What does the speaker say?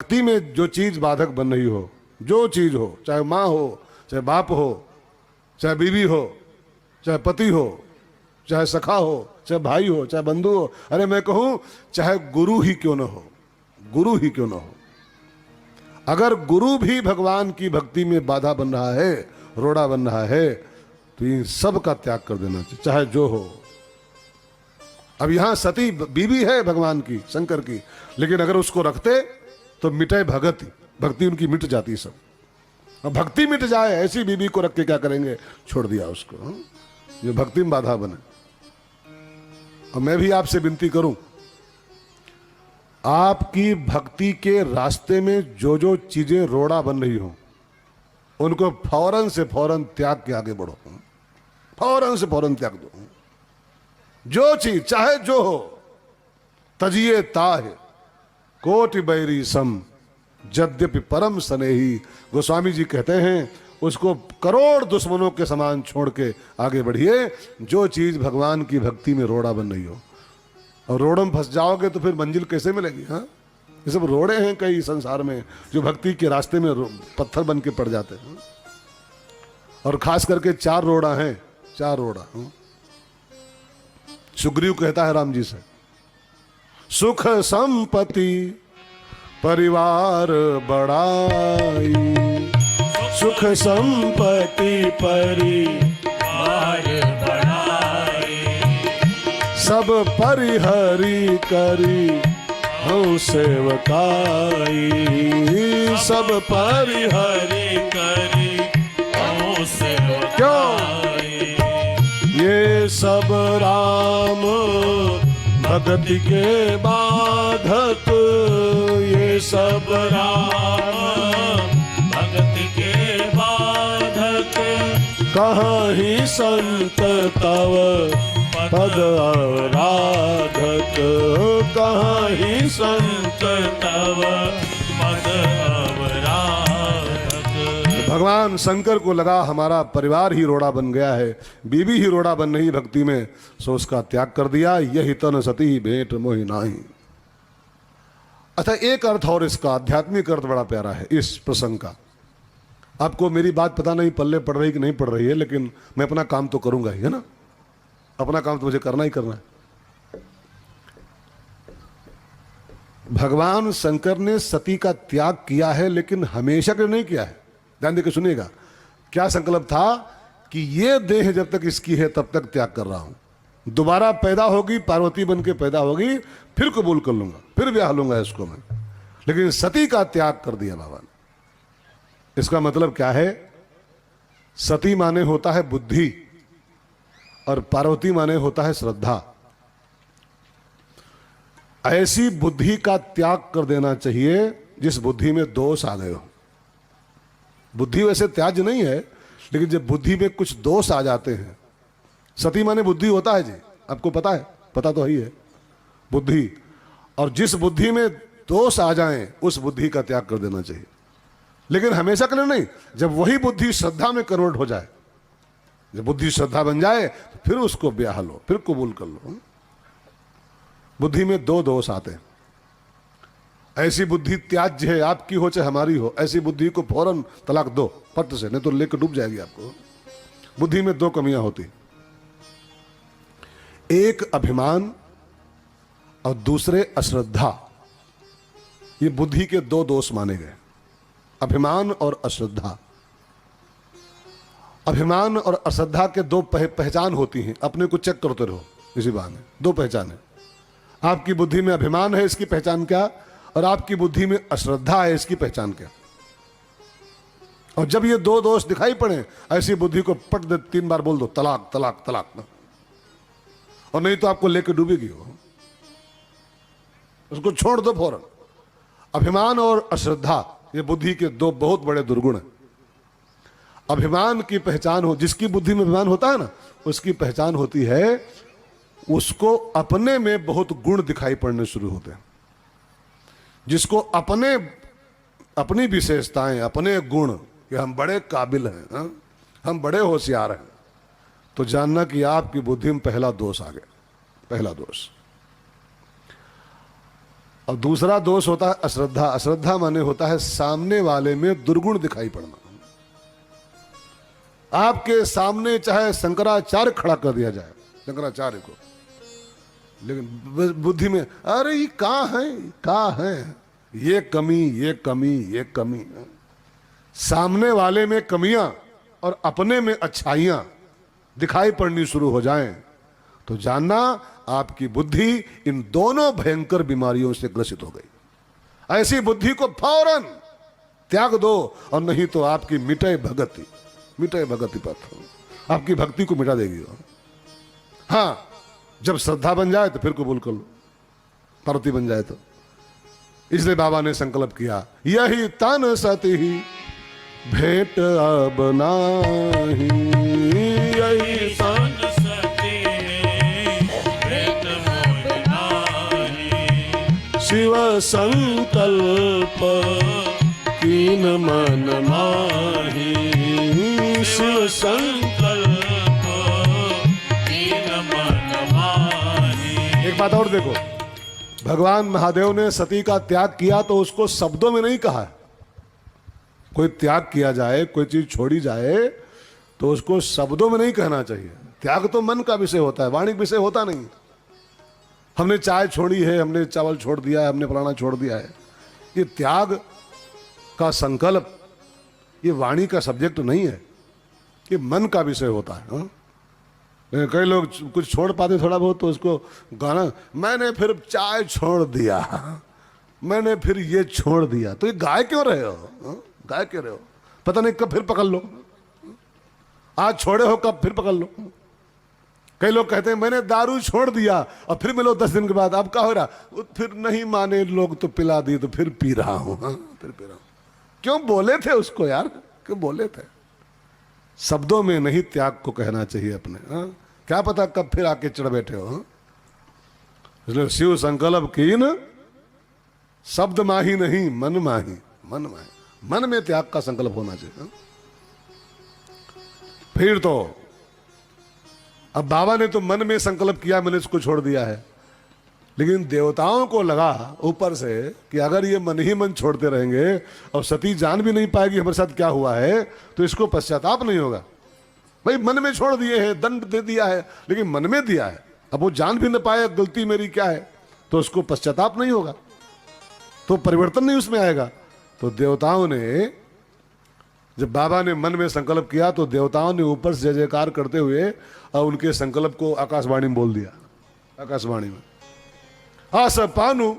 भक्ति में जो चीज बाधक बन रही हो, जो चीज हो, चाहे माँ हो, चाहे बाप हो, चाहे बीवी हो, चाहे पति हो, चाहे सखा हो, चाहे भाई हो, चाहे बंधु हो, अरे मैं कहूं चाहे गुरु ही क्यों ना हो, गुरु ही क्यों ना हो, अगर गुरु भी भगवान की भक्ति में बाधा बन रहा है, रोड़ा बन रहा है, तो इन सब का त्याग कर देना चाहिए, चाहे जो हो। अब यहां सती बीवी है भगवान की, शंकर की, लेकिन अगर उसको रखते तो मिटे भगति, भक्ति उनकी मिट जाती सब। अब भक्ति मिट जाए, ऐसी बीवी को रख के क्या करेंगे, छोड़ दिया उसको, जो भक्ति में बाधा बने। और मैं भी आपसे विनती करूं, आपकी भक्ति के रास्ते में जो जो चीजें रोड़ा बन रही हो, उनको फौरन से फौरन त्याग के आगे बढ़ो, फौरन से फौरन त्याग दो। जो चीज चाहे जो हो, तजिए ताहे कोटि बैरी सम यद्यपि परम स्नेही। गोस्वामी जी कहते हैं उसको करोड़ दुश्मनों के समान छोड़ के आगे बढ़िए, जो चीज भगवान की भक्ति में रोड़ा बन रही हो। और रोड़ों में फंस जाओगे तो फिर मंजिल कैसे मिलेगी? हाँ, ये सब रोड़े हैं कई संसार में जो भक्ति के रास्ते में पत्थर बन के पड़ जाते हैं। और खास करके चार रोड़ा हैं, चार रोड़ा। सुग्रीव कहता है राम जी से, सुख संपत्ति परिवार बढ़ाई, सुख संपत्ति परिवार बढ़ाई, सब परिहरी करी हूँ सेवकाई, सब परिहरी करी हूँ सेवकाई। ये सब राम भक्ति के बाधक, ये सब राम भक्ति के बाधक, कहाँ ही संत तव पद आराधक, कहाँ ही संत तव पद आराधक। भगवान शंकर को लगा हमारा परिवार ही रोड़ा बन गया है, बीवी ही रोड़ा बन रही भक्ति में, सो उसका त्याग कर दिया। यही तन सती भेंट मोहि नाही। अच्छा, एक अर्थ और इसका आध्यात्मिक अर्थ बड़ा प्यारा है इस प्रसंग का। आपको मेरी बात पता नहीं पल्ले पड़ रही कि नहीं पड़ रही है, लेकिन मैं अपना काम तो करूंगा ही, है ना। अपना काम तो मुझे करना ही करना है। भगवान शंकर ने सती का त्याग किया है, लेकिन हमेशा के लिए नहीं किया है। ध्यान देकर सुनिएगा, क्या संकल्प था कि ये देह जब तक इसकी है तब तक त्याग कर रहा हूं, दोबारा पैदा होगी, पार्वती बन के पैदा होगी, फिर कबूल कर लूंगा, फिर ब्याह लूंगा इसको मैं। लेकिन सती का त्याग कर दिया बाबा ने। इसका मतलब क्या है? सती माने होता है बुद्धि और पार्वती माने होता है श्रद्धा। ऐसी बुद्धि का त्याग कर देना चाहिए जिस बुद्धि में दोष आ गए हो। बुद्धि वैसे त्याज्य नहीं है, लेकिन जब बुद्धि में कुछ दोष आ जाते हैं, सती माने बुद्धि होता है जी, आपको पता है, पता तो ही है बुद्धि। और जिस बुद्धि में दोष आ जाएं उस बुद्धि का त्याग कर देना चाहिए, लेकिन हमेशा के लिए नहीं। जब वही बुद्धि श्रद्धा में कन्वर्ट हो जाए, जब बुद्धि श्रद्धा बन जाए, तो फिर उसको ब्याह लो, फिर कबूल कर लो। बुद्धि में दो दोष आते हैं। ऐसी बुद्धि त्याज्य है, आपकी हो चाहे हमारी हो, ऐसी बुद्धि को फौरन तलाक दो पट से, नहीं तो लेकर डूब जाएगी आपको। बुद्धि में दो कमियां होती, एक अभिमान और दूसरे अश्रद्धा। ये बुद्धि के दो दोष माने गए, अभिमान और अश्रद्धा। अभिमान और अश्रद्धा के दो पहचान होती हैं, अपने को चेक करते रहो। इसी बहाने दो पहचान है। आपकी बुद्धि में अभिमान है, इसकी पहचान क्या, और आपकी बुद्धि में अश्रद्धा है, इसकी पहचान क्या। और जब ये दो दोष दिखाई पड़े, ऐसी बुद्धि को पट दे 3 बार बोल दो, तलाक तलाक तलाक ना। और नहीं तो आपको लेकर डूबेगी वो, उसको छोड़ दो फौरन। अभिमान और अश्रद्धा ये बुद्धि के दो बहुत बड़े दुर्गुण हैं। अभिमान की पहचान हो, जिसकी बुद्धि में अभिमान होता है ना, उसकी पहचान होती है उसको अपने में बहुत गुण दिखाई पड़ने शुरू होते हैं। जिसको अपनी विशेषताएं, अपने गुण, कि हम बड़े काबिल हैं, हा? हम बड़े होशियार हैं, तो जानना कि आपकी बुद्धि में पहला दोष आ गया, पहला दोष। और दूसरा दोष होता है अश्रद्धा। अश्रद्धा माने होता है सामने वाले में दुर्गुण दिखाई पड़ना। आपके सामने चाहे शंकराचार्य खड़ा कर दिया जाए, शंकराचार्य को, लेकिन बुद्धि में अरे ये कहाँ है, ये कमी, ये कमी, ये कमी। सामने वाले में कमियां और अपने में अच्छाइयां दिखाई पड़नी शुरू हो जाएं तो जानना आपकी बुद्धि इन दोनों भयंकर बीमारियों से ग्रसित हो गई। ऐसी बुद्धि को फौरन त्याग दो, और नहीं तो आपकी मिटे भगति पथ आपकी भक्ति को मिटा देगी। हाँ, जब श्रद्धा बन जाए तो फिर कबूल कर लो, पार्वती बन जाए तो। इसलिए बाबा ने संकल्प किया, यही तन सती भेंट अब नाही, यही सन सती भेंट मोहि नाही। शिव संकल्प कीन मन माही, शिव संकल्प कीन मन माही। एक बात और देखो, भगवान महादेव ने सती का त्याग किया तो उसको शब्दों में नहीं कहा है। कोई त्याग किया जाए, कोई चीज छोड़ी जाए तो उसको शब्दों में नहीं कहना चाहिए। त्याग तो मन का विषय होता है, वाणी विषय होता नहीं। हमने चाय छोड़ी है, हमने चावल छोड़ दिया है, हमने फलाना छोड़ दिया है, ये त्याग का संकल्प, ये वाणी का सब्जेक्ट नहीं है, ये मन का विषय होता है। हाँ? कई लोग कुछ छोड़ पाते थोड़ा बहुत तो उसको गाना, मैंने फिर चाय छोड़ दिया, मैंने फिर ये छोड़ दिया। तो ये गाय क्यों रहे हो? हाँ? गाय क्यों रहे हो? पता नहीं कब फिर पकड़ लो, आज छोड़े हो कब फिर पकड़ लो। कई लोग कहते हैं मैंने दारू छोड़ दिया और फिर मिलो 10 दिन के बाद, अब क्या हो रहा? फिर नहीं माने लोग तो पिला दी तो फिर पी रहा हूं। हाँ? फिर पी रहा हूं। क्यों बोले थे उसको यार, क्यों बोले थे? शब्दों में नहीं त्याग को कहना चाहिए अपने। हाँ? क्या पता कब फिर आके चढ़ बैठे हो। हाँ? इसलिए शिव संकल्प कीन शब्द माही नहीं, मन माही, मन माही, मन में त्याग का संकल्प होना चाहिए। हाँ? फिर तो अब बाबा ने तो मन में संकल्प किया, मैंने इसको छोड़ दिया है, लेकिन देवताओं को लगा ऊपर से कि अगर ये मन ही मन छोड़ते रहेंगे और सती जान भी नहीं पाएगी हमारे साथ क्या हुआ है, तो इसको पश्चाताप नहीं होगा। भाई मन में छोड़ दिए हैं, दंड दे दिया है, लेकिन मन में दिया है, अब वो जान भी न पाए गलती मेरी क्या है, तो उसको पश्चाताप नहीं होगा, तो परिवर्तन नहीं उसमें आएगा। तो देवताओं ने, जब बाबा ने मन में संकल्प किया तो देवताओं ने ऊपर से जय जयकार करते हुए और उनके संकल्प को आकाशवाणी में बोल दिया। आकाशवाणी में आस पानु